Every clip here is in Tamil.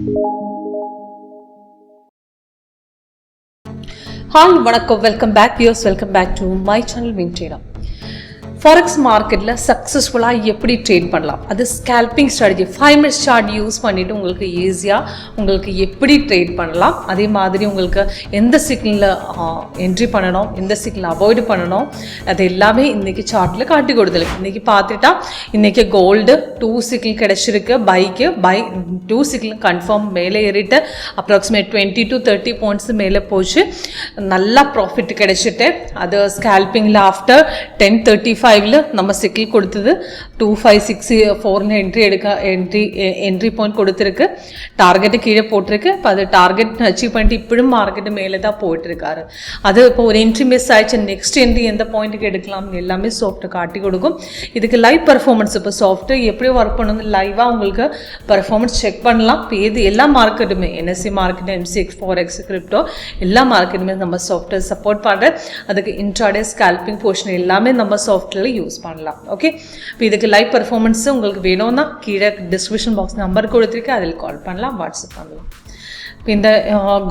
Hi, vanakkam, welcome back viewers, welcome back to my channel WinTrader. Forex marketல சக்சஸ்ஃபுல்லா எப்படி ட்ரேட் பண்ணலாம், அது scalping strategy 5 minutes chart use பண்ணிட்டு உங்களுக்கு ஈஸியா உங்களுக்கு எப்படி ட்ரேட் பண்ணலாம், அதே மாதிரி உங்களுக்கு எந்த சிக்னல்ல என்ட்ரி பண்ணணும், எந்த சிக்னல் அவாய்ட் பண்ணணும், அது எல்லாமே இன்னைக்கு சார்ட்ல காட்டி கொடுத்துருக்கு. இன்னைக்கு பார்த்துட்டா இன்னைக்கு கோல்டு 2 சிக்னல் கிடைச்சிருக்கு, பை 2 சிக்னல் கன்ஃபார்ம் மேலே ஏறிட்டு அப்ராக்சிமேட் 20 to 30 பாயிண்ட்ஸ் மேலே போச்சு, நல்லா ப்ராஃபிட் கிடைச்சிட்டு. அது ஸ்கேல்பிங்ல ஆஃப்டர் 10:35 நம்ம சிக்கிள் கொடுத்தது 2564 என்ட்ரி பாயிண்ட் கொடுத்துருக்கு, டார்கெட்டு கீழே போட்டிருக்கு. இப்போ அது டார்கெட் அச்சீவ் பண்ணிட்டு இப்படியும் மார்க்கெட்டு மேலே தான் போயிட்டு இருக்காரு. அது இப்போ ஒரு என்ட்ரி மிஸ் ஆயிடுச்சு, நெக்ஸ்ட் என்ட்ரி எந்த பாயிண்ட்டுக்கு எடுக்கலாம் எல்லாமே சாஃப்ட் காட்டி கொடுக்கும். இதுக்கு லைவ் பர்ஃபார்மன்ஸ் இப்போ சாஃப்ட் எப்படி ஒர்க் பண்ணணும் லைவாக உங்களுக்கு பர்ஃபார்மன்ஸ் செக் பண்ணலாம். இப்போ இது எல்லா மார்க்கெட்டுமே NSE market, MCX FOREX crypto எல்லா மார்க்கெட்டுமே நம்ம சாஃப்ட்வேர் சப்போர்ட் பண்ணுற. அதுக்கு இன்ட்ராடே ஸ்கேல்பிங் போர்ஷன் எல்லாமே நம்ம சாஃப்ட்வேர் யூஸ் பண்ணலாம். ஓகே, இப்போ இதுக்கு லைவ் பர்ஃபார்மன்ஸ் உங்களுக்கு வேணும்னா கீழே டிஸ்கிரிப்ஷன் பாக்ஸ் நம்பர் கொடுத்துருக்கு, அதில் கால் பண்ணலாம், வாட்ஸ்அப் பண்ணலாம். இப்போ இந்த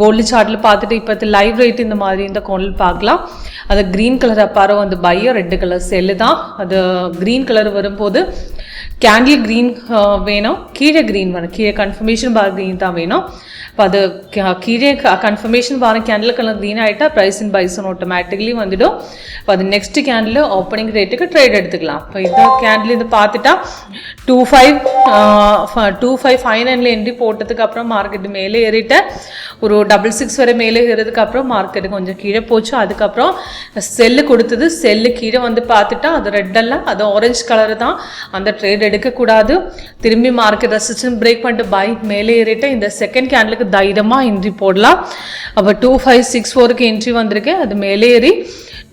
கோல்டு சார்ட்டில் பார்த்துட்டு இப்போ லைவ் ரேட் இந்த மாதிரி இந்த கோல்டு பார்க்கலாம். அது க்ரீன் கலர் அப்பாரோ வந்து பையோ, ரெட் கலர் செல்லு தான். அது க்ரீன் கலர் வரும்போது கேண்டில் க்ரீன் வேணும், கீழே க்ரீன் வேணும், கீழே கன்ஃபர்மேஷன் பார் க்ரீன் தான் வேணும். இப்போ அது கீழே கன்ஃபர்மேஷன் பார் கேண்டில் கலர் க்ரீன் ஆகிட்டா ப்ரைஸ் இன் பைசன் ஆட்டோமேட்டிக்லி வந்துடும். இப்போ அது நெக்ஸ்ட் கேண்டில் ஓப்பனிங் ரேட்டுக்கு ட்ரேட் எடுத்துக்கலாம். இப்போ இந்த கேண்டில் இது பார்த்துட்டா 2559 என்ட்ரி போட்டதுக்கு அப்புறம் மார்க்கெட்டு மேலே ஏறிட்டு ஒரு 66 வரை மேலே ஏறதுக்கு அப்புறம் மார்க்கெட்டு கொஞ்சம் கீழே போச்சு. அதுக்கப்புறம் செல்லு கொடுத்தது, செல்லு கீழே வந்து பார்த்துட்டா அது ரெட்டெல்லாம் அது ஆரஞ்சு கலர் தான், அந்த ட்ரேட் எடுக்கக்கூடாது. திரும்பி மார்க்கெட் ரெசிஸ்டன்ஸ் பிரேக் பண்ணிட்டு பை மேலே ஏறிட்டு இந்த செகண்ட் கேண்டிலுக்கு தைரியமாக என்ட்ரி போடலாம். அப்போ 2564க்கு என்ட்ரி வந்திருக்கு, அது மேலே ஏறி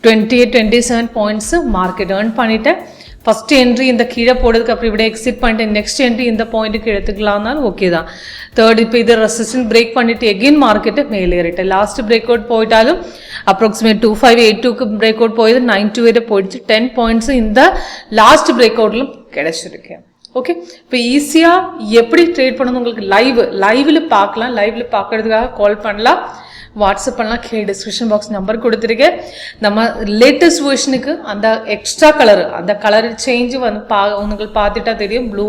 27 பாயிண்ட்ஸ் மார்க்கெட் ஏர்ன் பண்ணிட்டேன். ஃபர்ஸ்ட் என்ட்ரி இந்த கீழே போடுறதுக்கு அப்புறம் இப்படியே எக்ஸிட் பண்ணிட்டு நெக்ஸ்ட் என்ட்ரி இந்த பாயிண்ட்டுக்கு எடுத்துக்கலாம்னாலும் ஓகே தான். தேர்ட் இப்போ இது ரெசிஸ்டன்ஸ் பிரேக் பண்ணிட்டு எகெயின் மார்க்கெட்டு மேலே ஏறிட்டு லாஸ்ட் பிரேக் அவுட் போயிட்டாலும் அப்ராக்சிமேட் 2582க்கு பிரேக் அவுட் போயிது, 98 போயிடுச்சு. 10 பாயிண்ட்ஸ் இந்த லாஸ்ட் பிரேக் அவுட்லும் கிடைச்சிருக்கு. ஓகே, இப்போ ஈஸியாக எப்படி ட்ரேட் பண்ணணும் உங்களுக்கு லைவ்ல பார்க்கலாம். லைவ்ல பார்க்கறதுக்காக கால் பண்ணலாம், வாட்ஸ்அப் பண்ணலாம், கீழே டிஸ்கிரிப்ஷன் பாக்ஸ் நம்பர் கொடுத்துருக்கேன். நம்ம லேட்டஸ்ட் வெர்ஷனுக்கு அந்த எக்ஸ்ட்ரா கலர் அந்த கலர் சேஞ்சு வந்து உங்களுக்கு பார்த்துட்டா தெரியும். ப்ளூ,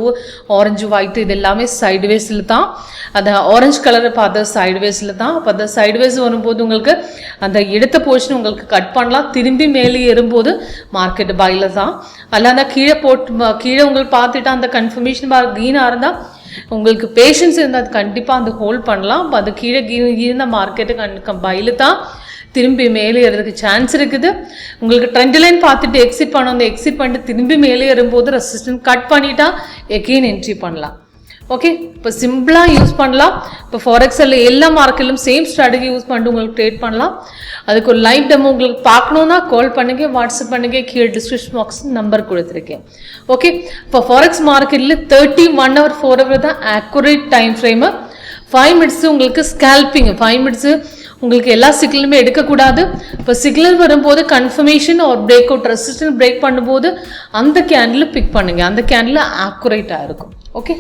ஆரஞ்சு, ஒயிட் இது எல்லாமே சைட்வேஸில் தான். அந்த ஆரஞ்சு கலரை பார்த்த சைட்வேஸில் தான். அப்போ அந்த சைட்வேஸ் வரும்போது உங்களுக்கு அந்த எடுத்த போர்ஷன் உங்களுக்கு கட் பண்ணலாம், திரும்பி மேலே ஏறும்போது மார்க்கெட் பைல தான். அல்ல அந்த கீழே உங்களுக்கு பார்த்துட்டா அந்த கன்ஃபர்மேஷன் பார் க்ரீனாக இருந்தால் உங்களுக்கு பேஷன்ஸ் இருந்தால் அது கண்டிப்பாக அந்த ஹோல்ட் பண்ணலாம். இப்போ அது கீழே இருந்த மார்க்கெட்டு பைல தான் திரும்பி மேலே ஏறதுக்கு சான்ஸ் இருக்குது. உங்களுக்கு ட்ரெண்ட் லைன் பார்த்துட்டு எக்ஸிட் பண்ணணும், அந்த எக்ஸிட் பண்ணிட்டு திரும்பி மேலே ஏறும்போது ரெசிஸ்டன்ஸ் கட் பண்ணிட்டா எகெயின் என்ட்ரி பண்ணலாம். ஓகே, இப்போ சிம்பிளாக யூஸ் பண்ணலாம். இப்போ ஃபாரெக்ஸில் எல்லா மார்க்கெட்லையும் சேம் ஸ்ட்ராட்டஜி யூஸ் பண்ணிட்டு உங்களுக்கு ட்ரேட் பண்ணலாம். அதுக்கு ஒரு லைவ் டெமோ உங்களுக்கு பார்க்கணுன்னா கால் பண்ணுங்க, வாட்ஸ்அப் பண்ணுங்க, கீழே டிஸ்கிரிப்ஷன் பாக்ஸ் நம்பர் கொடுத்துருக்கேன். ஓகே, இப்போ ஃபாரெக்ஸ் மார்க்கெட்டில் 31 hour 4 hour தான் ஆக்குரேட் டைம் ஃப்ரேமு. 5 minutes உங்களுக்கு ஸ்கேல்பிங், 5 minutes உங்களுக்கு எல்லா சிக்னலுமே எடுக்கக்கூடாது. இப்போ சிக்னல் வரும்போது கன்ஃபர்மேஷன் ஒரு பிரேக் அவுட் ரெசிஸ்டன்ஸ் பிரேக் பண்ணும்போது அந்த கேண்டில் பிக் பண்ணுங்க, அந்த கேண்டில் ஆக்குரேட்டாக இருக்கும். ஓகே.